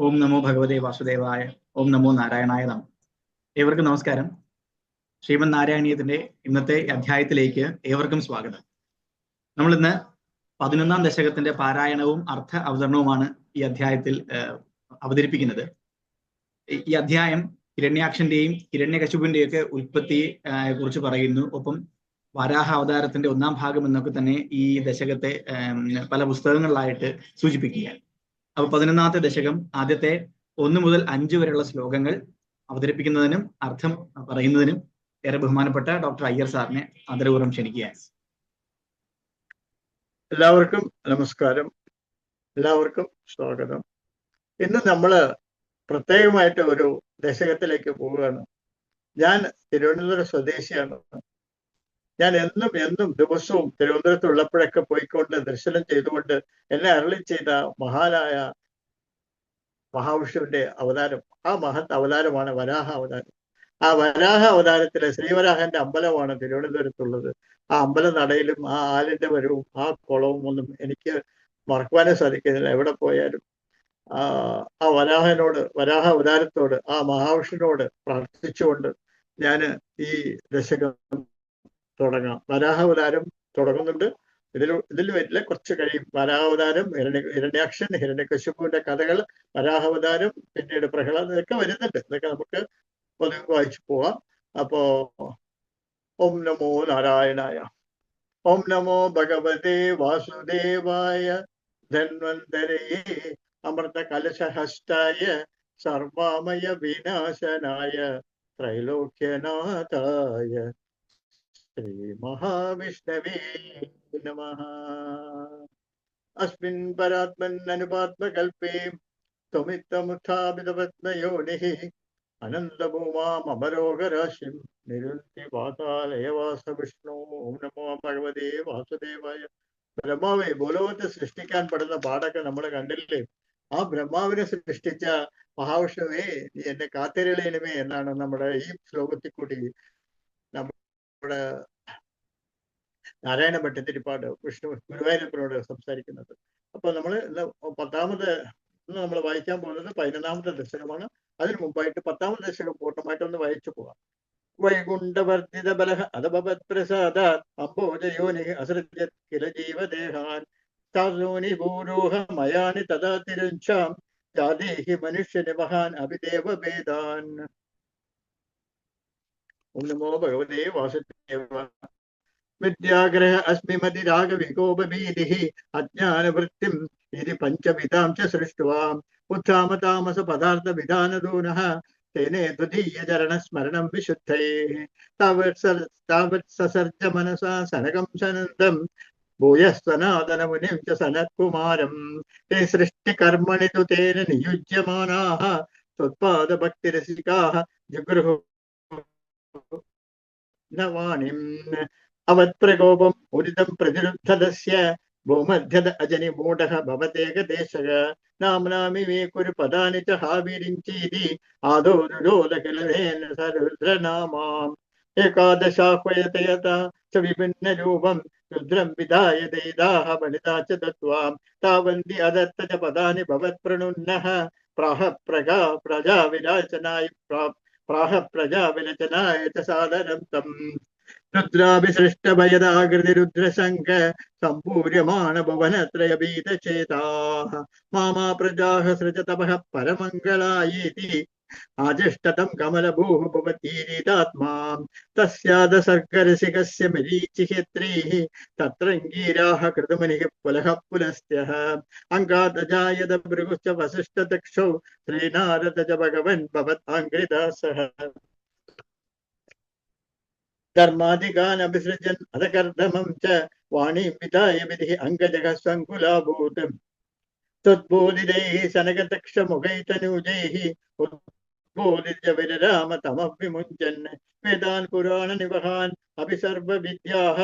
ഓം നമോ ഭഗവതേ വാസുദേവായ. ഓം നമോ നാരായണായ നമ. ഏവർക്കും നമസ്കാരം. ശ്രീമദ് നാരായണീയത്തിന്റെ ഇന്നത്തെ അധ്യായത്തിലേക്ക് ഏവർക്കും സ്വാഗതം. നമ്മൾ ഇന്ന് 11ാം ദശകത്തിന്റെ പാരായണവും അർത്ഥ അവതരണവുമാണ് ഈ അധ്യായത്തിൽ അവതരിപ്പിക്കുന്നത്. ഈ അധ്യായം ഹിരണ്യാക്ഷന്റെയും ഹിരണ്യകശിപുവിന്റെയും ഒക്കെ ഉൽപ്പത്തിയെ കുറിച്ച് പറയുന്നു. ഒപ്പം വരാഹ അവതാരത്തിന്റെ 1ാം ഭാഗം എന്നൊക്കെ തന്നെ ഈ ദശകത്തെ പല പുസ്തകങ്ങളിലായിട്ട് സൂചിപ്പിക്കുകയാണ്. അപ്പൊ 11ാമത്തെ ദശകം ആദ്യത്തെ 1 മുതൽ 5 വരെയുള്ള ശ്ലോകങ്ങൾ അവതരിപ്പിക്കുന്നതിനും അർത്ഥം പറയുന്നതിനും ഏറെ ബഹുമാനപ്പെട്ട ഡോക്ടർ അയ്യർ സാറിനെ ആദരപൂർവ്വം ക്ഷണിക്കുകയാണ്. എല്ലാവർക്കും നമസ്കാരം, എല്ലാവർക്കും സ്വാഗതം. ഇന്ന് നമ്മൾ പ്രത്യേകമായിട്ട് ഒരു ദശകത്തിലേക്ക് പോവുകയാണ്. ഞാൻ തിരുവനന്തപുരം സ്വദേശിയാണ്. ഞാൻ എന്നും ദിവസവും തിരുവനന്തപുരത്തുള്ളപ്പോഴൊക്കെ പോയിക്കൊണ്ട് ദർശനം ചെയ്തുകൊണ്ട് എന്നെ അരുളി ചെയ്ത മഹാനായ മഹാവിഷ്ണുവിന്റെ അവതാരം, ആ മഹത് അവതാരമാണ് വരാഹ അവതാരം. ആ വരാഹ അവതാരത്തിലെ ശ്രീവരാഹന്റെ അമ്പലമാണ് തിരുവനന്തപുരത്തുള്ളത്. ആ അമ്പല നടയിലും ആ ആലിന്റെ വരവും ആ കുളവും ഒന്നും എനിക്ക് മറക്കുവാനേ സാധിക്കുന്നില്ല. എവിടെ പോയാലും ആ വരാഹ അവതാരത്തോട്, ആ മഹാവിഷ്ണുവിനോട് പ്രാർത്ഥിച്ചുകൊണ്ട് ഞാൻ ഈ ദശകം തുടങ്ങാം. വരാഹാവതാരം തുടങ്ങുന്നുണ്ട്. ഇതിൽ വരില്ല, കുറച്ച് കഴിയും. വരാഹാവതാരം, ഹിരണ്യാക്ഷൻ, ഹിരണ്യകശിപുവിന്റെ കഥകൾ, വരാഹാവതാരം, പിന്നീട് പ്രഹ്ലാദൻ, ഇതൊക്കെ വരുന്നുണ്ട്. ഇതൊക്കെ നമുക്ക് പൊതുവെ വായിച്ചു പോവാം. അപ്പോ ഓം നമോ നാരായണായ. ഓം നമോ ഭഗവതേ വാസുദേവായ ധന്വന്തരയേ അമൃത കലശഹസ്തായ സർവാമയ വിനാശനായ ത്രൈലോക്യനാഥായ ശ്രീ മഹാവിഷ്ണവേ നമഃ. അസ്മിൻ പരാത്മൻ അനുപാത്മകൽപേ ത്വമിത്തമുത്ഥാപിതപത്മയോനിഃ അനന്തഭൂമാമരോഗരാശിം നിരുന്തി പാതാലയവാസ വിഷ്ണു. ഓം നമോ ഭഗവതേ വാസുദേവായ. ബ്രഹ്മാവെ, ഭൂലോകത്തെ സൃഷ്ടിക്കാൻ പെടുന്ന പാടൊക്കെ നമ്മൾ കണ്ടില്ലേ? ആ ബ്രഹ്മാവിനെ സൃഷ്ടിച്ച മഹാവിഷ്ണുവേ, നീ എന്നെ കാത്തിരളയണമേ എന്നാണ് നമ്മുടെ ഈ ശ്ലോകത്തിൽ കൂടി നമ്മുടെ നാരായണ ഭട്ടതിരിപ്പാട് വിഷ്ണു ഗുരുവായൂരപ്പനോട് സംസാരിക്കുന്നത്. അപ്പൊ നമ്മൾ നമ്മൾ വായിക്കാൻ പോകുന്നത് 11ാമത്തെ ദശകമാണ്. അതിനു മുമ്പായിട്ട് 10ാമത്തെ ദശകം പൂർണ്ണമായിട്ടൊന്ന് വായിച്ചു പോകാം. വൈകുണ്ഠവർദ്ധിത ബലഃ അധഭവത് പ്രസാദാത് അംബോജയോനി അസൃജത് കില ജീവദേഹാൻ സാധൂനി ഭൂരോഹ മയാനി തഥാ തിരുഞ്ചാം ജാതേഹി മനുഷ്യന് മഹാൻ അഭിദേവ ഭേദാൻ. ഓം നമോ ഭഗവതേ വാസുദേവായ. വിദ്യാഗ്രഹ അസ്മി മതി രാഗവികോപഭീതിഃ അജ്ഞാനവൃത്തിം ഇതി പഞ്ചവിധാം ച സൃഷ്ട്വാം ഉത്ഥാമതാമസ പദാർത്ഥ വിധാനദൂനഃ തേനേ ത്വദീയചരണ സ്മരണം വിശുദ്ധൈഃ താവത് സസർജ മനസാ സനകം സനന്ദം ഭൂയസ്സനാതനമുനിം ച സനത്കുമാരം തേ സൃഷ്ടികർമ്മണി തു തേന നിയുജ്യമാനാഃ ത്വത്പാദഭക്തിരസികാഃ ജഗൃഹു നവാണിം. അവത്പ്രകോപം ഉദിതം പ്രതിരുദ്ധദസ്യ ഭൂമധ്യത അജനി മൂഢഃ ഭവതേകദേശഃ നാംനാമി മേ കുരു പദാനി ച ഹാവിരിഞ്ചീതി ആദോ രുരോധകിലേന സരുദ്രനാമാം ഏകാദശാഹ്വയതയത ച വിഭിന്ന രൂപം രുദ്രം വിധായ ദൈതാഃ വനിതാ ച ദത്വാം താവന്തി അദത്ത ച പദാനി ഭവത് പ്രണുന്നഃ പ്രാഹ പ്രജാവിരചനായ ച സാദരം തം രുദ്രാഭിസൃഷ്ടഭയദാകൃതി രുദ്രശങ്ക സംപൂര്യമാണ ഭുവനത്രയഭീതചേതാഃ മാമാ പ്രജാഃ സൃജതപഃ പരമംഗളായേതി ആജിഷ്ടതം കമലഭൂഃ ഭുവതീരിതാത്മാ തസ്യാദസർഗരസികസ്യ മരീചിഹ്യത്രീഃ തത്രംഗീരാः കൃതമുനിഃ പുലഃ പുലസ്ത്യഃ അംഗാതജായത ഭൃഗുശ്ച വസിഷ്ഠദക്ഷൗ ശ്രീനാരദ ച ഭഗവൻ ഭവതാംഘ്രിദാസഃ ധർമാധികാൻ അഭിസൃജൻ അധകർദമം ച വാണീം വിധായ വിധിഃ അംഗജഃ സങ്കുലാഭൂത് തദ്ബോധിതൈഃ സനകദക്ഷമുഖൈതനൂജൈഃ ഉദ്ബോധിത വിരരാമ തമവിമുഞ്ജൻ വേദാൻ പുരാണ നിവഹാൻ അഭിസർവവിദ്യാഃ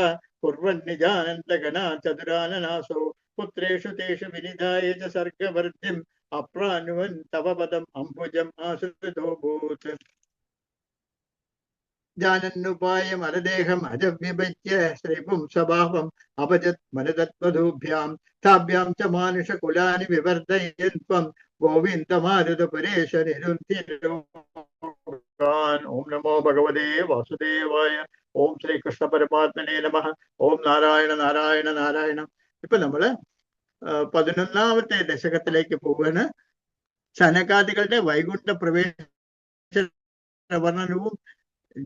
കുർവൻ നിജാനന്ദഗണാൻ ചതുരാനനാസോ പുത്രേഷു തേഷു വിനിധായ ച സർഗവർദ്ധിം അപ്രാനുവൻ തവ പദം അംബുജം ആശ്രിതോ ഭൂത്. ജാനന്നുപായം അരദേഹം അജവ്യഭജ്യ ശ്രീപും സ്വഭാവം അപജത് മനതത്വധൂഭ്യാം താഭ്യാം ച മാനുഷകുലാനി വിവർദ്ധയൻ ത്വം ഗോവിന്ദമാരുതപുരേശ്വരൻ. ഓം നമോ ഭഗവതേ വാസുദേവായ. ഓം ശ്രീകൃഷ്ണ പരമാത്മനേ നമഃ. ഓം നാരായണ നാരായണ നാരായണ. ഇപ്പൊ നമ്മള് 11ാമത്തെ ദശകത്തിലേക്ക് പോവുകയാണ്. സനകാദികളുടെ വൈകുണ്ഠ പ്രവേശ വർണ്ണനവും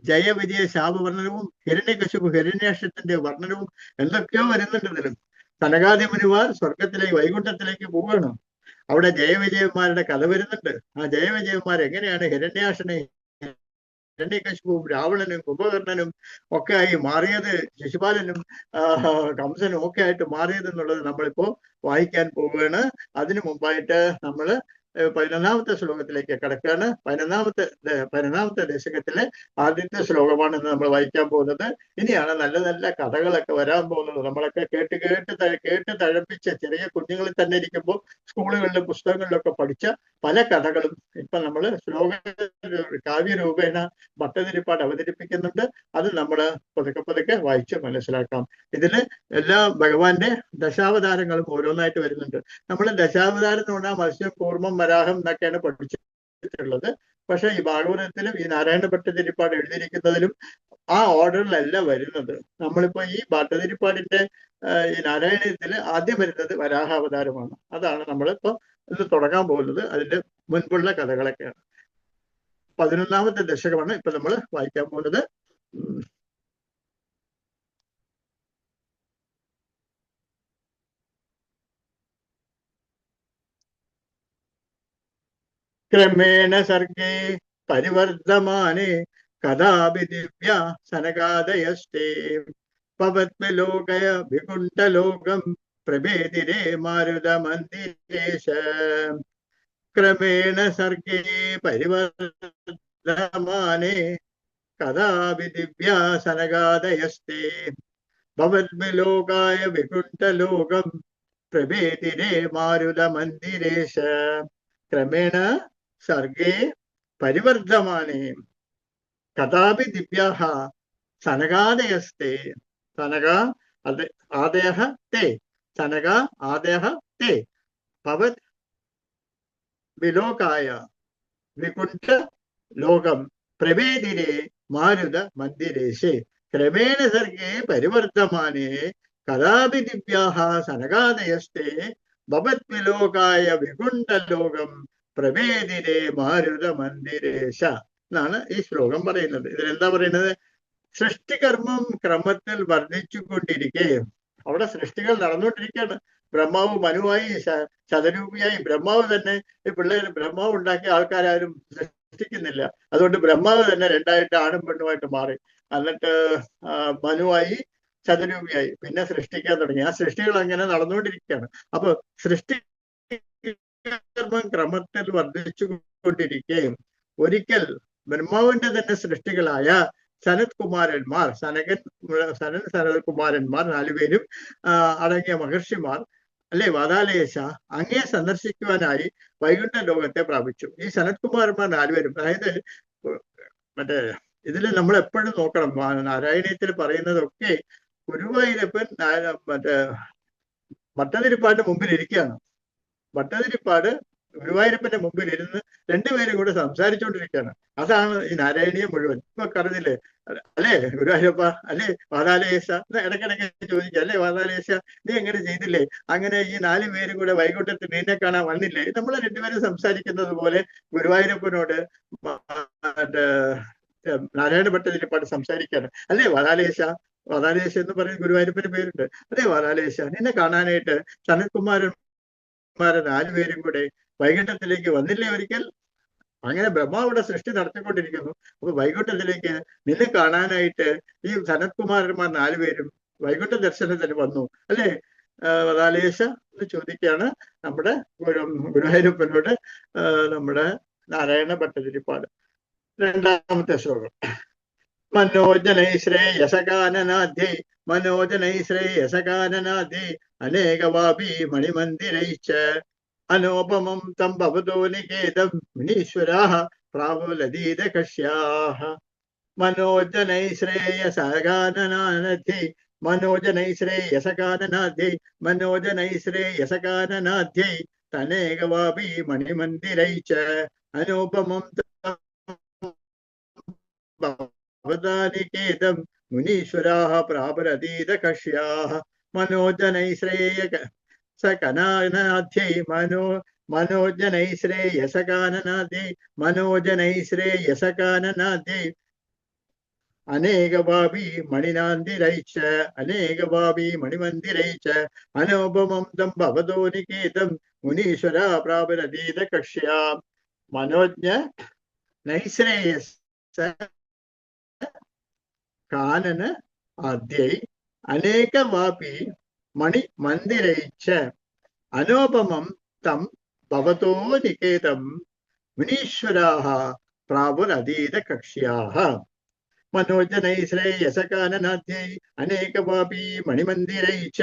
ജയവിജയ ശാപവർണ്ണനവും ഹിരണ്യകശിപു ഹിരണ്യാക്ഷത്തിന്റെ വർണ്ണനവും എന്തൊക്കെയോ വരുന്നുണ്ട് ഇതിലും. സനകാദി മുനിമാർ സ്വർഗത്തിലേക്ക് വൈകുണ്ഠത്തിലേക്ക് പോവുകയാണ്. അവിടെ ജയവിജയന്മാരുടെ കഥ വരുന്നുണ്ട്. ആ ജയവിജയന്മാർ എങ്ങനെയാണ് ഹിരണ്യാക്ഷനെ ഹിരണ്യകശിപുവും രാവണനും കുംഭകർണനും ഒക്കെ ആയി മാറിയത്, ശിശുപാലനും കംസനും ഒക്കെ ആയിട്ട് മാറിയത് എന്നുള്ളത് നമ്മളിപ്പോ വായിക്കാൻ പോവുകയാണ്. അതിനു മുമ്പായിട്ട് നമ്മള് 11ാമത്തെ ശ്ലോകത്തിലേക്ക് കടക്കുകയാണ്. 11ാമത്തെ ദശകത്തിലെ ആദ്യത്തെ ശ്ലോകമാണ് ഇന്ന് നമ്മൾ വായിക്കാൻ പോകുന്നത്. ഇനിയാണ് നല്ല നല്ല കഥകളൊക്കെ വരാൻ പോകുന്നത്. നമ്മളൊക്കെ കേട്ട് തഴപ്പിച്ച ചെറിയ കുഞ്ഞുങ്ങളിൽ തന്നെ ഇരിക്കുമ്പോൾ സ്കൂളുകളിലും പുസ്തകങ്ങളിലൊക്കെ പഠിച്ച പല കഥകളും ഇപ്പൊ നമ്മൾ കാവ്യരൂപേണ ഭട്ടതിരിപ്പാട് അവതരിപ്പിക്കുന്നുണ്ട്. അത് നമ്മൾ പതുക്കെ വായിച്ച് മനസ്സിലാക്കാം. ഇതില് എല്ലാ ഭഗവാന്റെ ദശാവതാരങ്ങളും ഓരോന്നായിട്ട് വരുന്നുണ്ട്. നമ്മൾ ദശാവതാരം എന്ന് പറഞ്ഞാൽ മത്സ്യം, കൂർമ്മം, വരാഹം എന്നൊക്കെയാണ് പഠിച്ചിട്ടുള്ളത്. പക്ഷെ ഈ ഭാഗവതത്തിലും ഈ നാരായണ ഭട്ടതിരിപ്പാട് എഴുതിയിരിക്കുന്നതിലും ആ ഓർഡറിലല്ല വരുന്നത്. നമ്മളിപ്പോ ഈ ഭട്ടതിരിപ്പാടിന്റെ ഈ നാരായണീയത്തില് ആദ്യം വരുന്നത് വരാഹാവതാരമാണ്. അതാണ് നമ്മളിപ്പോ ഇത് തുടങ്ങാൻ പോകുന്നത്. അതിന്റെ മുൻപുള്ള കഥകളൊക്കെയാണ്. 11ാമത്തെ ദശകമാണ് ഇപ്പൊ നമ്മൾ വായിക്കാൻ പോകുന്നത്. ക്രമേണ സർഗേ പരിവർദ്ധമാനെ കഥാപി ദിവ്യ സനകാദയസ്തേ പവത്മലോകയ വികുണ്ഠലോകം പ്രഭേദിരേ മാരുതമന്ദിരേശ. ക്രമേണ സർഗേ പരിവർദ്ധമാനെ കഥാപി ദിവ്യ സനകാദയസ്തേ ഭവത്മലോകായ വികുണ്ഠലോകം പ്രഭേദിരേ മാരുതമന്ദിരേശ. ക്രമേണ സർഗേ പരിവർദ്ധമാനേ കഥാപി ദിവ്യാഃ സനകാദയസ്തേ. സനക ആദയഃ തേ. സനക ആദയഃ തേ. ഭവത് വിലോകായ വികുണ്ഠ ലോകം പ്രഭേദിരേ മാരുത മന്ദിരേശേ. ക്രമേണ സർഗേ പരിവർദ്ധമാനേ കഥാപി ദിവ്യാഃ സനകാദയസ്തേ ഭവത് വിലോകായ വികുണ്ഠലോകം പ്രഭേദിരേ മാരുത മന്ദിരേശ എന്നാണ് ഈ ശ്ലോകം പറയുന്നത്. ഇതിലെന്താ പറയുന്നത്? സൃഷ്ടികർമ്മം ക്രമത്തിൽ വർദ്ധിച്ചു കൊണ്ടിരിക്കെ അവിടെ സൃഷ്ടികൾ നടന്നുകൊണ്ടിരിക്കുകയാണ്. ബ്രഹ്മാവ് മനുവായി ശതരൂപിയായി ബ്രഹ്മാവ് തന്നെ ഈ പിള്ളേർ ബ്രഹ്മാവ് ഉണ്ടാക്കിയ ആൾക്കാരും സൃഷ്ടിക്കുന്നില്ല. അതുകൊണ്ട് ബ്രഹ്മാവ് തന്നെ രണ്ടായിട്ട് ആണും പെണ്ണുമായിട്ട് മാറി. എന്നിട്ട് മനുവായി ശതരൂപിയായി പിന്നെ സൃഷ്ടിക്കാൻ തുടങ്ങി. ആ സൃഷ്ടികൾ അങ്ങനെ നടന്നുകൊണ്ടിരിക്കുകയാണ്. അപ്പൊ സൃഷ്ടികർമ്മം ക്രമത്തിൽ വർദ്ധിച്ചു കൊണ്ടിരിക്കുകയും ഒരിക്കൽ ബ്രഹ്മാവിന്റെ തന്നെ സൃഷ്ടികളായ സനത്കുമാരന്മാർ സനത്കുമാരന്മാർ 4 പേരും അടങ്ങിയ മഹർഷിമാർ അല്ലെ വാതാലയേശ അങ്ങേ സന്ദർശിക്കുവാനായി വൈകുണ്ഠ ലോകത്തെ പ്രാപിച്ചു. ഈ സനത്കുമാരന്മാർ 4 പേരും, അതായത് മറ്റേ ഇതിൽ നമ്മൾ എപ്പോഴും നോക്കണം, നാരായണീയത്തിൽ പറയുന്നതൊക്കെ ഗുരുവായൂരപ്പൻ മറ്റേ ഭട്ടതിരിപ്പാടിന്റെ മുമ്പിൽ ഇരിക്കുകയാണ്. ഭട്ടതിരിപ്പാട് ഗുരുവായൂരപ്പന്റെ മുമ്പിൽ ഇരുന്ന് 2 പേരും കൂടെ സംസാരിച്ചുകൊണ്ടിരിക്കുകയാണ്. അതാണ് ഈ നാരായണീയം മുഴുവൻ. ഇപ്പൊ കറന്നില്ലേ അല്ലേ ഗുരുവായൂരപ്പ, അല്ലേ വാതാലയേശ ഇടയ്ക്കിടയ്ക്ക് ചോദിക്കുക, അല്ലേ വാതാലയേശ നീ എങ്ങനെ ചെയ്തില്ലേ, അങ്ങനെ ഈ 4 പേരും കൂടെ വൈകുണ്ഠത്തിൽ നിന്നെ കാണാൻ വന്നില്ലേ? നമ്മൾ 2 പേരും സംസാരിക്കുന്നത് പോലെ ഗുരുവായൂരപ്പനോട് നാരായണ ഭട്ടതിരിപ്പാട് സംസാരിക്കാണ്. അല്ലേ വാതാലയേശ എന്ന് പറയുന്ന ഗുരുവായൂരപ്പന്റെ പേരുണ്ട്. അതെ വാതാലയേശ നിന്നെ കാണാനായിട്ട് സനത്കുമാരന്മാരെ 4 പേരും കൂടെ വൈകുണ്ഠത്തിലേക്ക് വന്നില്ലേ ഒരിക്കൽ? അങ്ങനെ ബ്രഹ്മാവിടെ സൃഷ്ടി നടത്തിക്കൊണ്ടിരിക്കുന്നു. അപ്പൊ വൈകുണ്ഠത്തിലേക്ക് നിന്നെ കാണാനായിട്ട് ഈ സനത്കുമാരന്മാർ 4 പേരും വൈകുണ്ഠ ദർശനത്തിന് വന്നു അല്ലേ വാതാലയേശ എന്ന് ചോദിക്കുകയാണ് നമ്മുടെ ഗുരുവായൂരപ്പനോട് നമ്മുടെ നാരായണ ഭട്ടതിരിപ്പാട്. 2ാമത്തെ ശ്ലോകം. മനോജനൈശ്രേയസകാനനാദ്യൈ അനേകവാപി മണിമന്ദിരൈശ്ച അനോപമം തം ഭവതോ നികേതം മുനീശ്വരാഃ പ്രാവുലതീതകശ്യാഃ. മനോജനൈശ്രേയസകാനനാദ്യൈ തനേകവാപി മണിമന്ദിരൈച്ച അനുപമം ഭവതാനികേതം മുനീശ്വരാः പ്രാപുരതീതകക്ഷ്യാः മനോജനൈശ്രേയസകനാനാധ്യൈ മനോജനൈശ്രേയസകാനനാദ്യൈ അനേകവാപി മണിമന്ദിരൈച്ച അനോപമം തം ഭവതോ നികേതം മുനീശ്വര പ്രാപുരതീതകക്ഷ്യാ മനോജ്ഞ നൈശ്രേയസ കാനന ആദ്യൈ അനേകവാപി മണിമന്ദിരൈച്ച അനോപമം തം ഭവതോ നികേതം മുനീശ്വരാः പ്രാപുരതീതകക്ഷ്യാः മനോജനൈശ്രേയസകാനനാദ്യൈ അനേകവാപി മണിമന്ദിരൈച്ച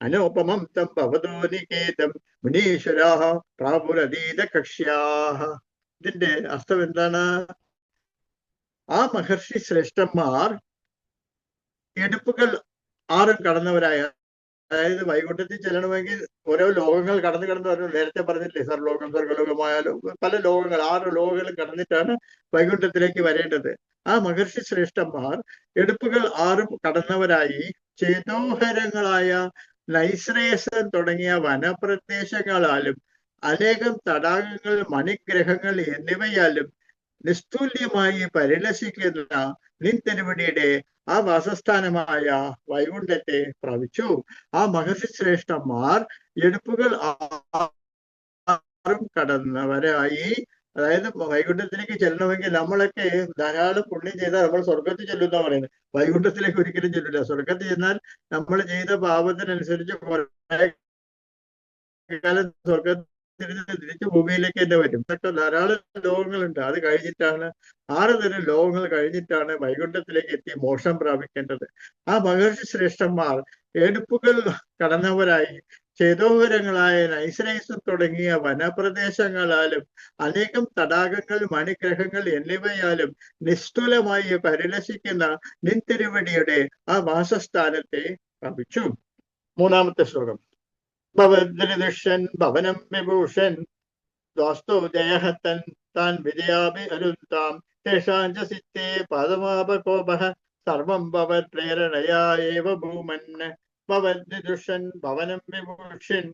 അനോപമം തം ഭവതോ നികേതം മുനീശ്വരാः പ്രാപുരതീതകക്ഷ്യാः. ഇതിന്റെ അർത്ഥം എന്താണ്? ആ മഹർഷി ശ്രേഷ്ഠന്മാർ എടുപ്പുകൾ 6 കടന്നവരായ, അതായത് വൈകുണ്ഠത്തിൽ ചെല്ലണമെങ്കിൽ ഓരോ ലോകങ്ങൾ കടന്നു വരണം. നേരത്തെ പറഞ്ഞില്ലേ, സർലോകം, സ്വർഗലോകമായാലും പല ലോകങ്ങൾ, 6 ലോകങ്ങളും കടന്നിട്ടാണ് വൈകുണ്ഠത്തിലേക്ക് വരേണ്ടത്. ആ മഹർഷി ശ്രേഷ്ഠന്മാർ എടുപ്പുകൾ 6 കടന്നവരായി ചേതോഹരങ്ങളായ നൈശ്രേയസൻ തുടങ്ങിയ വനപ്രദേശങ്ങളാലും അനേകം തടാകങ്ങൾ, മണിഗ്രഹങ്ങൾ എന്നിവയാലും നിസ്തുല്യമായി പരിലസിക്കുന്ന നിൻ തിരുവടിയുടെ ആ വാസസ്ഥാനമായ വൈകുണ്ഠത്തെ പ്രാപിച്ചു. ആ മഹർഷി ശ്രേഷ്ഠന്മാർ എടുപ്പുകൾ 6 കടന്നവരായി, അതായത് വൈകുണ്ഠത്തിലേക്ക് ചെല്ലണമെങ്കിൽ നമ്മളൊക്കെ ധാരാളം പുണ്യം ചെയ്താൽ നമ്മൾ സ്വർഗത്തിൽ ചെല്ലുന്ന പറയുന്നത്. വൈകുണ്ഠത്തിലേക്ക് ഒരിക്കലും ചെല്ലില്ല. സ്വർഗത്തിൽ ചെന്നാൽ നമ്മൾ ചെയ്ത പാപത്തിനനുസരിച്ച് കുറെ കാലം സ്വർഗത്തിൽ തിരിച്ച് ഭൂമിയിലേക്ക് തന്നെ വരും. ഇതൊക്കെ ധാരാളം ലോകങ്ങളുണ്ട്. അത് കഴിഞ്ഞിട്ടാണ് 6 തരം ലോകങ്ങൾ കഴിഞ്ഞിട്ടാണ് വൈകുണ്ഠത്തിലേക്ക് എത്തി മോക്ഷം പ്രാപിക്കേണ്ടത്. ആ മഹർഷി ശ്രേഷ്ഠന്മാർ എടുപ്പുകൾ കടന്നവരായി ചേതോഹരങ്ങളായ നൈശ്രേയസം തുടങ്ങിയ വനപ്രദേശങ്ങളാലും അനേകം തടാകങ്ങൾ, മണിഗ്രഹങ്ങൾ എന്നിവയാലും നിസ്തുലമായി പരിലസിക്കുന്ന നിൻ തിരുവടിയുടെ ആ വാസസ്ഥാനത്തെ പ്രാപിച്ചു. 3-ാമത്തെ ശ്ലോകം. ഭവദ്രിദുഷ്യൻ ഭവനം വിഭൂഷൻ ദ്വാസ്തോ ജയഃ താൻ വിജയാഭി അരുന്താം തേഷാഞ്ച സിത്തേ പാദമാപകോപഃ സർവം ഭവത് പ്രേരണയാ ഏവ ഭൂമൻ. ഭവദ്രിദുഷ്യൻ ഭവനം വിഭൂഷൻ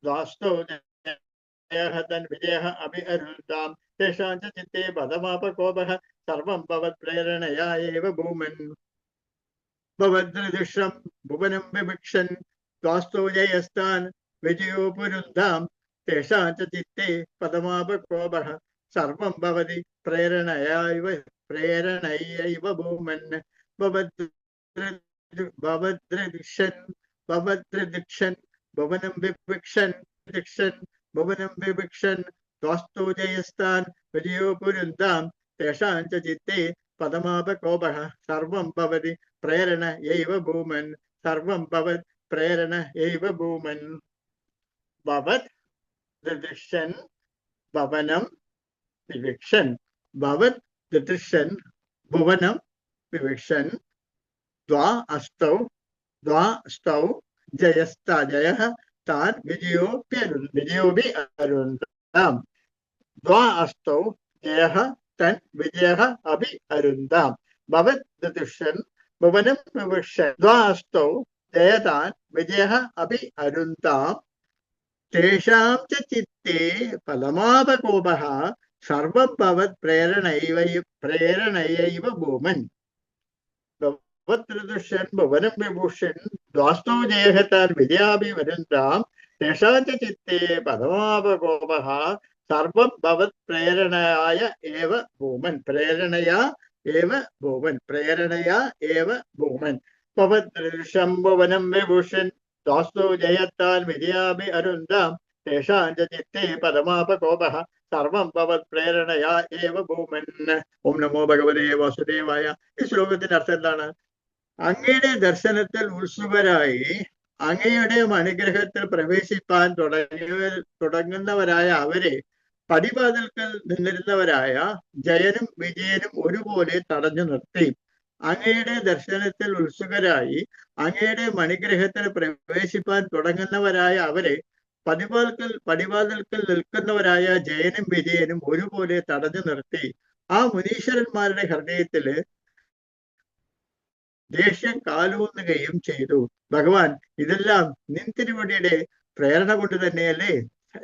ദ്വാസ്തോ ജയഃ താൻ വിജയഃ അഭി അരുന്താം തേഷാഞ്ച സിത്തേ പാദമാപകോപഃ സർവം ഭവത് പ്രേരണയാ ഏവ ഭൂമൻ. ഭവദ്രിദുഷം ഭുവനം വിഭിക്ഷൻ ദ്വാസ്തോ ജയസ്താൻ വിജയോ പുരുന്ധാം തേഷാഞ്ച ചിത്തേ പദമാപകോപഃ സർവം ഭവതി പ്രേരണയൈവ ഭൂമൻ. ഭവദ്രിദിക്ഷൻ ഭുവനം വിഭിക്ഷൻ ദ്വാസ്തോ ജയസ്താൻ വിജയോ പുരുന്ധാം തേഷാഞ്ച ചിത്തേ പദമാപകോപഃ സർവം ഭവതി പ്രേരണയൈവ ഭൂമൻ. സർവം ഭവത് പ്രേരണയൈവ ഭൂമൻ. ഭവത് ദിദിക്ഷൻ ഭവനം വിവിക്ഷൻ. ഭവത് ദിദിക്ഷൻ ഭുവനം വിവിക്ഷൻ ദ്വാസ്തൗ ജയഃ താൻ വിജയോപി അരുന്താം. ദ്വാസ്തൗ ജയഃ തൻ വിജയഃ അഭി അരുന്താം. ഭവത് ദിദിക്ഷൻ ഭുവനം വിവിക്ഷൻ ദ്വാസ്തൗ ജയതാൻ വിജയഃ അഭി അരുന്താം തേഷാം ച ചിത്തേ പദമാപകോപഃ സർവം ഭവത് പ്രേരണയൈവ ഭൂമൻ. ഭവദ്രിദുഷ്യൻ ഭുവനം വിഭൂഷൻ ദ്വാസ്തോ ജയഃ താൻ വിജയാഭി അരുന്താം തേഷാം ച ചിത്തേ പദമാപകോപഃ സർവം ഭവത് പ്രേരണയായ ഏവ ഭൂമൻ. പ്രേരണയാ ഏവ ഭൂമൻ. ഭവദ്രിദുഷം ഭുവനം വിഭൂഷൻ ദ്വാസ്തോ ജയത്താൻ വിജയാഭി അരുന്താം തേഷാം ച ചിത്തേ പദമാപകോപഃ സർവം ഭവത് പ്രേരണയാ ഏവ ഭൂമൻ. ഓം നമോ ഭഗവതേ വാസുദേവായ. ഈ ശ്ലോകത്തിന്റെ അർത്ഥം എന്താണ്? അങ്ങയുടെ ദർശനത്തിൽ ഉത്സുകരായി അങ്ങയുടെ അനുഗ്രഹത്തിൽ പ്രവേശിപ്പാൻ തുടങ്ങുന്നവരായ അവരെ പടിവാതിൽക്കൽ നിന്നിരുന്നവരായ ജയനും വിജയനും ഒരുപോലെ തടഞ്ഞു നിർത്തി. അങ്ങയുടെ ദർശനത്തിൽ ഉത്സുകരായി അങ്ങയുടെ മണിഗ്രഹത്തിൽ പ്രവേശിപ്പാൻ തുടങ്ങുന്നവരായ അവരെ പടിവാതിൽക്കൽ നിൽക്കുന്നവരായ ജയനും വിജയനും ഒരുപോലെ തടഞ്ഞു നിർത്തി. ആ മുനീശ്വരന്മാരുടെ ഹൃദയത്തില് ദേഷ്യം കാലൂന്നുകയും ചെയ്തു. ഭഗവാൻ, ഇതെല്ലാം നിൻ തിരുവടിയുടെ പ്രേരണ കൊണ്ട് തന്നെയല്ലേ?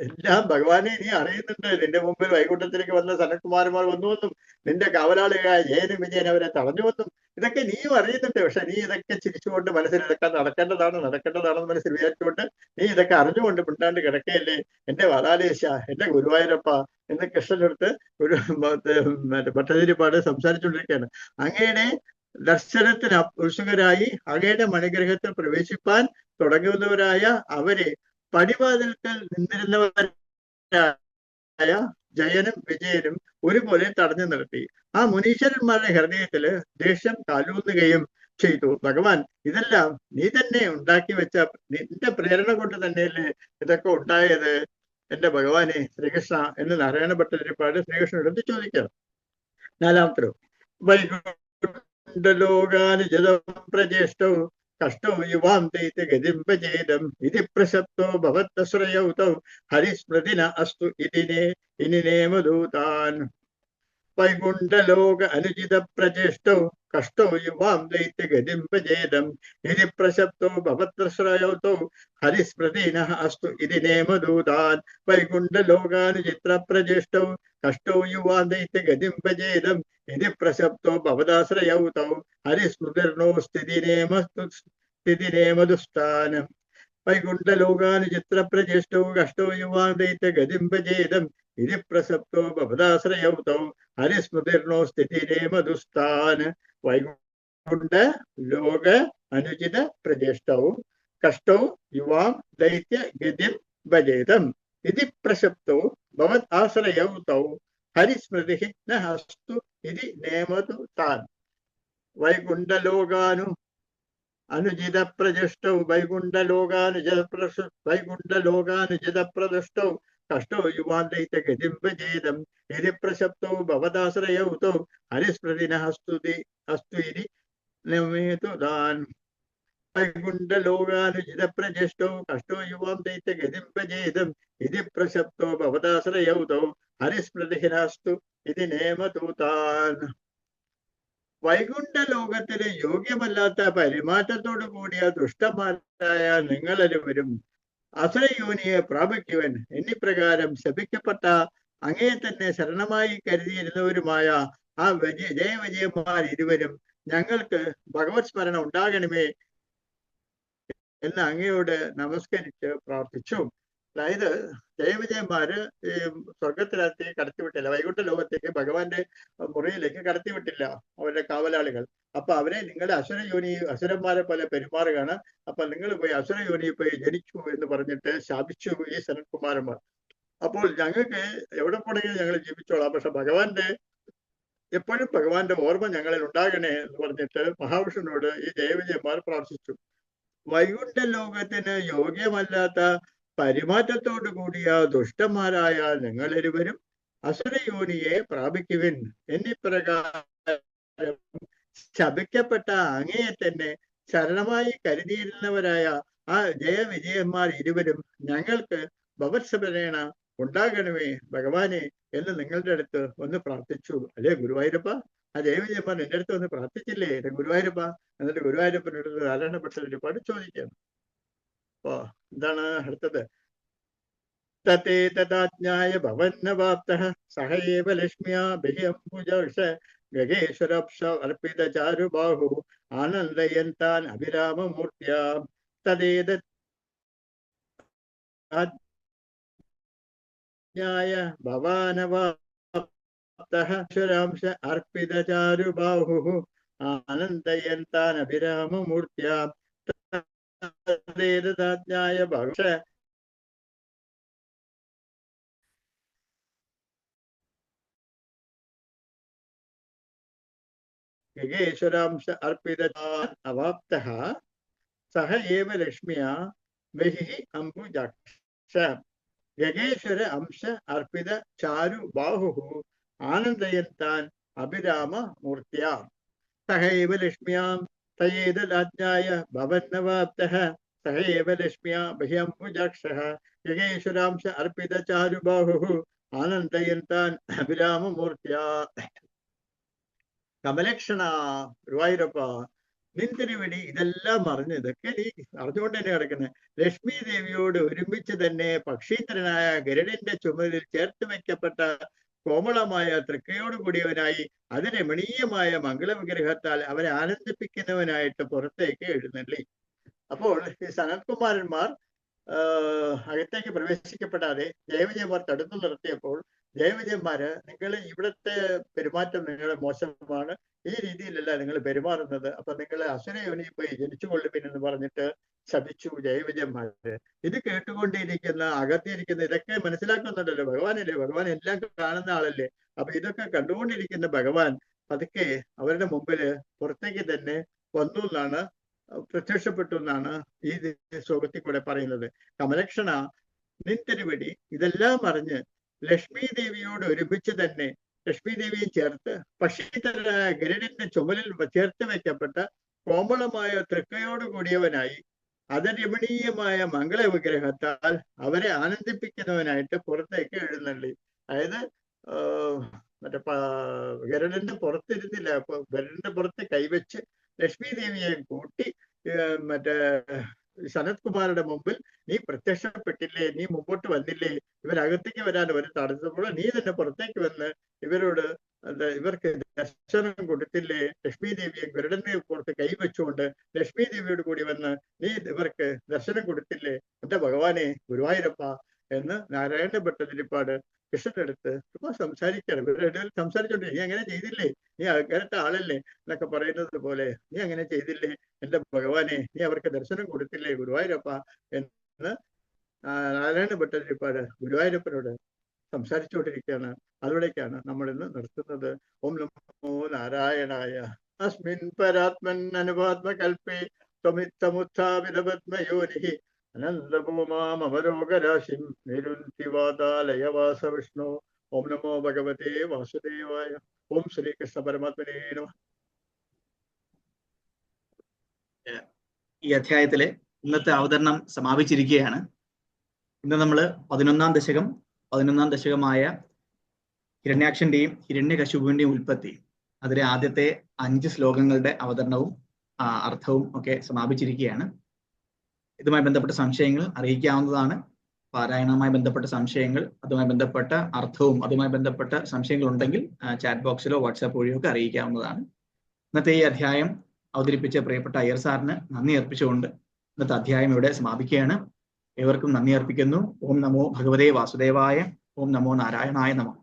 എല്ലാം ഭഗവാനെ നീ അറിയുന്നുണ്ട്. നിന്റെ മുമ്പിൽ വൈകുണ്ഠത്തിലേക്ക് വന്ന സനത്കുമാരന്മാർ വന്നുവെന്നും നിന്റെ കാവലാളിയായ ജയനും വിജയൻ അവരെ തടഞ്ഞുവെന്നും ഇതൊക്കെ നീയും അറിയുന്നുണ്ട്. പക്ഷെ നീ ഇതൊക്കെ ചിരിച്ചുകൊണ്ട് മനസ്സിൽ ഇതൊക്കെ നടക്കേണ്ടതാണെന്ന് മനസ്സിൽ വിചാരിച്ചുകൊണ്ട് നീ ഇതൊക്കെ അറിഞ്ഞുകൊണ്ട് മിണ്ടാണ്ട് കിടക്കുകയല്ലേ? എന്റെ വാതാലേശ, എന്റെ ഗുരുവായൂരപ്പ എന്ന് കൃഷ്ണനടുത്ത് ഒരു ഭട്ടതിരിപ്പാട് സംസാരിച്ചുകൊണ്ടിരിക്കുകയാണ്. അങ്ങയുടെ ദർശനത്തിന് ഉത്സുകരായി അങ്ങയുടെ മണിഗ്രഹത്തിൽ പ്രവേശിപ്പാൻ തുടങ്ങുന്നവരായ അവരെ പടിവാതിൽക്കൽ നിന്നിരുന്നവരായ ജയനും വിജയനും ഒരുപോലെ തടഞ്ഞു നിർത്തി. ആ മുനീശ്വരന്മാരുടെ ഹൃദയത്തില് ദേഷ്യം കാലൂന്നുകയും ചെയ്തു. ഭഗവാൻ, ഇതെല്ലാം നീ തന്നെ ഉണ്ടാക്കി വെച്ച നിന്റെ പ്രേരണ കൊണ്ട് തന്നെയല്ലേ ഇതൊക്കെ ഉണ്ടായത്? എന്റെ ഭഗവാനെ ശ്രീകൃഷ്ണ എന്ന് നാരായണ ഭട്ടതിരിപ്പാട് ശ്രീകൃഷ്ണനോട് ചോദിക്കാം. നാലാമത്തെ വൈകുണ്ഠലോകാനുജതം പ്രജേഷ്ടൗ കഷ്ടൗ യുവാം ദൈത്യ ഗതിംപചേദം ഇതി പ്രശപ്തോ ഭവത്തശ്രയൗ തൗ ഹരിസ്മൃതിന അസ്തു ഇനിനേമദൂതാൻ. വൈകുണ്ഠലോക അനുചിത പ്രചേഷ്ടൗ കഷ്ടൗ യുവാം ദൈത്യ ഗതിംപചേദം ഇതി പ്രശപ്തോ ഭവത്തശ്രയൗ തൗ ഹരിസ്മൃതിന അസ്തു ഇനിനേമദൂതാൻ. വൈകുണ്ഠലോകാനുചിത്ര പ്രചേഷ്ടൗ കഷ്ടൗ യുവാം ദൈത്യ ഗതിംപചേദം ഇതി പ്രശപ്തോ ഭവദാശ്രയൗ തൗ ഹരിസ്മൃതിർനോ സ്ഥിതിനേമദുസ്ഥാനം. വൈകുണ്ഠലോകാനുചിത്ര പ്രചേഷ്ടൗ കഷ്ടൗ യുവാം ദൈത്യ ഗതിംപചേദം ഇതി പ്രസപ്തോ ഭവദാശ്രയൗ തൗ ഹരിസ്മൃതിർനോ സ്ഥിതിനേമദുസ്ഥാൻ. വൈകുണ്ഠ ലോക അനുചിത പ്രചേഷ്ടൗ കഷ്ടൗ യുവാം ദൈത്യ ഗതിം ഭജേതം ഇതി പ്രസപ്തോ ഭവത് ആശ്രയൗ തൗ ഹരിസ്മൃതി ന അസ്തു ഇതി നേമതു താൻ. അനുചിത പ്രജഷ്ടൗ വൈകുണ്ഠലോകാനുചിത പ്രദഷ്ടൗ കഷ്ടോ യുവാൻ ദൈത്യ ഗതിം ഭജേതം ഇതി പ്രസപ്തോ ഭവദാശ്രയൗ തൗ ഹരിസ്മൃതിന അസ്തു ഇതി നേമതു താൻ. വൈകുണ്ഠലോകാനുചിത പ്രജഷ്ടൗ കഷ്ടോ യുവാം ദൈത്യ ഗതിം ഭജേതം ഇതി പ്രസപ്തോ ഭവദാശ്രയൗ തൗ ഹരിസ്മൃതിരസ്തു ഇതി നേമതു താൻ. വൈകുണ്ഠ ലോകത്തിലെ യോഗ്യമല്ലാത്ത പെരുമാറ്റത്തോടു കൂടിയ ദുഷ്ടന്മാരായ നിങ്ങളെല്ലാവരും അസുരയോനിയെ പ്രാപിക്കുവാൻ എന്നിപ്രകാരം ശപിക്കപ്പെട്ട അങ്ങയെ തന്നെ ശരണമായി കരുതിയിരുന്നവരുമായ ആ ജയവിജയന്മാർ ഇരുവരും ഞങ്ങൾക്ക് ഭഗവത് സ്മരണ ഉണ്ടാകണമേ എന്ന് അങ്ങയോട് നമസ്കരിച്ച് പ്രാർത്ഥിച്ചു. അതായത് ജയവിജയന്മാര് ഈ സ്വർഗത്തിനകത്ത് കടത്തിവിട്ടില്ല, വൈകുണ്ഠ ലോകത്തേക്ക് ഭഗവാന്റെ മുറിയിലേക്ക് കടത്തിവിട്ടില്ല അവരുടെ കാവലാളികൾ. അപ്പൊ അവരെ നിങ്ങൾ അസുരന്മാരെ പോലെ പെരുമാറുകയാണ്, അപ്പൊ നിങ്ങൾ പോയി അസുരയോനിയിൽ പോയി ജനിച്ചു എന്ന് പറഞ്ഞിട്ട് ശാപിച്ചു ഈ സനത്കുമാരന്മാർ. അപ്പോൾ ഞങ്ങൾക്ക് എവിടെ പോണെങ്കിലും ഞങ്ങൾ ജീവിച്ചോളാം, പക്ഷെ എപ്പോഴും ഭഗവാന്റെ ഓർമ്മ ഞങ്ങളിൽ ഉണ്ടാകണേ എന്ന് പറഞ്ഞിട്ട് മഹാവിഷ്ണുവിനോട് ഈ ജയവിജയന്മാർ പ്രാർത്ഥിച്ചു. വൈകുണ്ഠ ലോകത്തിന് യോഗ്യമല്ലാത്ത പരിമാറ്റത്തോടു കൂടിയ ദുഷ്ടന്മാരായ നിങ്ങളിരുവരും അസുരയോനിയെ പ്രാപിക്കുവിൻ എന്നിപ്രകാരം ശപിക്കപ്പെട്ട അങ്ങയെ തന്നെ ശരണമായി കരുതിയിരുന്നവരായ ആ ജയവിജയന്മാർ ഇരുവരും ഞങ്ങൾക്ക് ഭവത്സമരണ ഉണ്ടാകണമേ ഭഗവാനെ എന്ന് നിങ്ങളുടെ അടുത്ത് ഒന്ന് പ്രാർത്ഥിച്ചു. അല്ലേ ഗുരുവായൂരപ്പ, ആ ജയവിജയന്മാർ എൻ്റെ അടുത്ത് ഒന്ന് പ്രാർത്ഥിച്ചില്ലേ എന്റെ ഗുരുവായൂരപ്പ? എന്നിട്ട് ഗുരുവായൂരപ്പൻ്റെ അടുത്ത് നാരായണപ്പെട്ട ഒരുപാട് ചോദിക്കുകയാണ്. അപ്പൊ എന്താണ് അടുത്തത്? തത്തേ തഥാജ്ഞായ ഭവന്നവാപ്തഃ സഹയേവ ലക്ഷ്മ്യാ ബഹിഅംബുജാക്ഷ ഗഗേശ്വരപ്ഷ അർപ്പിത ചാരുബാഹു ആനന്ദയന്താൻ അഭിരാമമൂർത്യാ തദേതജ്ഞായ ഭവാനവാപ്തഃ ഈശ്വരാംശ അർപ്പിത ചാരുബാഹു ആനന്ദയന്താൻ അഭിരാമമൂർത്യാ തദേതജ്ഞായ ഭക്ഷ ഗഗേശ്വരാംശ അർപ്പിത അവാപ്തഃ സഹ ഏവ ലക്ഷ്മ്യാ ബഹിഃ അംബുജാക്ഷ ഗഗേശ്വര അംശ അർപ്പിത ചാരു ബാഹുഃ ആനന്ദയന്താൻ അഭിരാമ മൂർത്യാ സഹ ഏവ ലക്ഷ്മ്യാം തയേതദാജ്ഞായ ഭവന്നവാപ്തഃ സഹേവ ലക്ഷ്മ്യാ ബഹ്യംബുജാക്ഷഃ യഗേശ്വരാംശ അർപ്പിത ചാരുബാഹുഃ ആനന്ദയന്താൻ അഭിരാമമൂർത്തിയാ. കമലക്ഷണ ഗുരുവായൂരപ്പ, നിന്തിരുവടി ഇതെല്ലാം അറിഞ്ഞ്, ഇതൊക്കെ നീ അറിഞ്ഞുകൊണ്ട് തന്നെ കിടക്കുന്നത്. ലക്ഷ്മി ദേവിയോട് ഒരുമിച്ച് തന്നെ പക്ഷീന്ദ്രനായ ഗരുഡന്റെ ചുമലിൽ ചേർത്ത് വയ്ക്കപ്പെട്ട കോമളമായ തൃക്കയോട് കൂടിയവനായി അതിരമണീയമായ മംഗളവിഗ്രഹത്താൽ അവരെ ആനന്ദിപ്പിക്കുന്നവനായിട്ട് പുറത്തേക്ക് എഴുന്നള്ളി. അപ്പോൾ ഈ സനത്കുമാരന്മാർ അകത്തേക്ക് പ്രവേശിക്കപ്പെടാതെ ജയവിജയന്മാർ തടുത്തു നിർത്തിയപ്പോൾ ജയവിജയന്മാര്, നിങ്ങൾ ഇവിടുത്തെ പെരുമാറ്റം നിങ്ങളെ മോശമാണ്, ഈ രീതിയിലല്ല നിങ്ങൾ പെരുമാറുന്നത്, അപ്പൊ നിങ്ങൾ അസുരയോനിയിൽ പോയി ജനിച്ചുകൊള്ളുവിൻ പറഞ്ഞിട്ട് ശപിച്ചു ജയവിജയന്മാര്. ഇത് കേട്ടുകൊണ്ടിരിക്കുന്ന അകത്തിരിക്കുന്ന ഇതൊക്കെ മനസ്സിലാക്കുന്നുണ്ടല്ലോ ഭഗവാനല്ലേ, ഭഗവാൻ എല്ലാം കാണുന്ന ആളല്ലേ. അപ്പൊ ഇതൊക്കെ കണ്ടുകൊണ്ടിരിക്കുന്ന ഭഗവാൻ പതുക്കെ അവരുടെ മുമ്പില് പുറത്തേക്ക് തന്നെ വന്നു എന്നാണ്, പ്രത്യക്ഷപ്പെട്ടു എന്നാണ് ഈ ശ്ലോകത്തിൽ കൂടെ പറയുന്നത്. കമലക്ഷണ നിന്തിരുവടി ഇതെല്ലാം അറിഞ്ഞ് ലക്ഷ്മി ദേവിയോട് ഒരുമിച്ച് തന്നെ ലക്ഷ്മി ദേവിയെ ചേർത്ത് പക്ഷീധരനായ ഗരുഡന്റെ ചുമലിൽ ചേർത്ത് വയ്ക്കപ്പെട്ട കോമളമായ തൃക്കയോട് കൂടിയവനായി അതരമണീയമായ മംഗളവിഗ്രഹത്താൽ അവരെ ആനന്ദിപ്പിക്കുന്നവനായിട്ട് പുറത്തേക്ക് എഴുന്നള്ളി. അതായത് മറ്റേ ഗരുഡന്റെ പുറത്തിരുന്നില്ല, അപ്പൊ ഗരുഡന്റെ പുറത്ത് കൈവച്ച് ലക്ഷ്മി ദേവിയെ കൂട്ടി മറ്റേ സനത്കുമാരുടെ മുമ്പിൽ നീ പ്രത്യക്ഷപ്പെട്ടില്ലേ, നീ മുമ്പോട്ട് വന്നില്ലേ, ഇവരകത്തേക്ക് വരാൻ ഒരു തടസ്സപ്പോൾ നീ തന്നെ പുറത്തേക്ക് വന്ന് ഇവരോട് ഇവർക്ക് ദർശനം കൊടുത്തില്ലേ, ലക്ഷ്മി ദേവിയെ ഗരുഡന്റെ പുറത്ത് കൈവച്ചുകൊണ്ട് ലക്ഷ്മി ദേവിയോട് കൂടി വന്ന് നീ ഇവർക്ക് ദർശനം കൊടുത്തില്ലേ എന്റെ ഭഗവാനെ ഗുരുവായൂരപ്പ എന്ന് നാരായണ ഭട്ടതിരിപ്പാട് കൃഷ്ണനെടുത്ത് ചുമ്മാ സംസാരിക്കണം. ഇവരുടെ സംസാരിച്ചോണ്ട് നീ അങ്ങനെ ചെയ്തില്ലേ, നീ അങ്ങനത്തെ ആളല്ലേ എന്നൊക്കെ പറയുന്നത് പോലെ നീ അങ്ങനെ ചെയ്തില്ലേ എന്റെ ഭഗവാനെ, നീ അവർക്ക് ദർശനം കൊടുത്തില്ലേ ഗുരുവായൂരപ്പ എന്ന് നാരായണ ഭട്ടതിരിപ്പാട് ഗുരുവായൂരപ്പനോട് സംസാരിച്ചുകൊണ്ടിരിക്കുകയാണ്. അതിലൂടെയൊക്കെയാണ് നമ്മൾ ഇന്ന് നിർത്തുന്നത്. ഓം നമോ നാരായണായ. അസ്മിൻ പരാത്മൻ അനുപാത്മകൽപ്പേ ത്വമിത്തമുത്ഥാപിതപത്മയോനിഃ അനന്തഭൂമാമവലോകരാശിം നിരുന്തിവാതാലയവാസ വിഷ്ണു. ഓം നമോ ഭഗവതേ വാസുദേവായ. ഓം ശ്രീകൃഷ്ണ പരമാത്മനേ നമഃ. ഈ അധ്യായത്തിലെ ഇന്നത്തെ അവതരണം സമാപിച്ചിരിക്കുകയാണ്. ഇന്ന് നമ്മൾ 11ാം ദശകമായ ഹിരണ്യാക്ഷന്റെയും ഹിരണ്യകശിപുവിന്റെയും ഉൽപ്പത്തി, അതിലെ ആദ്യത്തെ 5 ശ്ലോകങ്ങളുടെ അവതരണവും അർത്ഥവും ഒക്കെ സമാപിച്ചിരിക്കുകയാണ്. ഇതുമായി ബന്ധപ്പെട്ട സംശയങ്ങൾ അറിയിക്കാവുന്നതാണ്. പാരായണവുമായി ബന്ധപ്പെട്ട സംശയങ്ങൾ, അതുമായി ബന്ധപ്പെട്ട അർത്ഥവും അതുമായി ബന്ധപ്പെട്ട സംശയങ്ങൾ ഉണ്ടെങ്കിൽ ചാറ്റ് ബോക്സിലോ വാട്സാപ്പ് വഴിയോ ഒക്കെ അറിയിക്കാവുന്നതാണ്. ഇന്നത്തെ ഈ അധ്യായം അവതരിപ്പിച്ച പ്രിയപ്പെട്ട അയ്യർ സാറിന് നന്ദി അർപ്പിച്ചുകൊണ്ട് ഇന്നത്തെ അധ്യായം ഇവിടെ സമാപിക്കുകയാണ്. ഏവർക്കും നന്ദി അർപ്പിക്കുന്നു. ഓം നമോ ഭഗവതേ വാസുദേവായ. ഓം നമോ നാരായണായ നമഃ.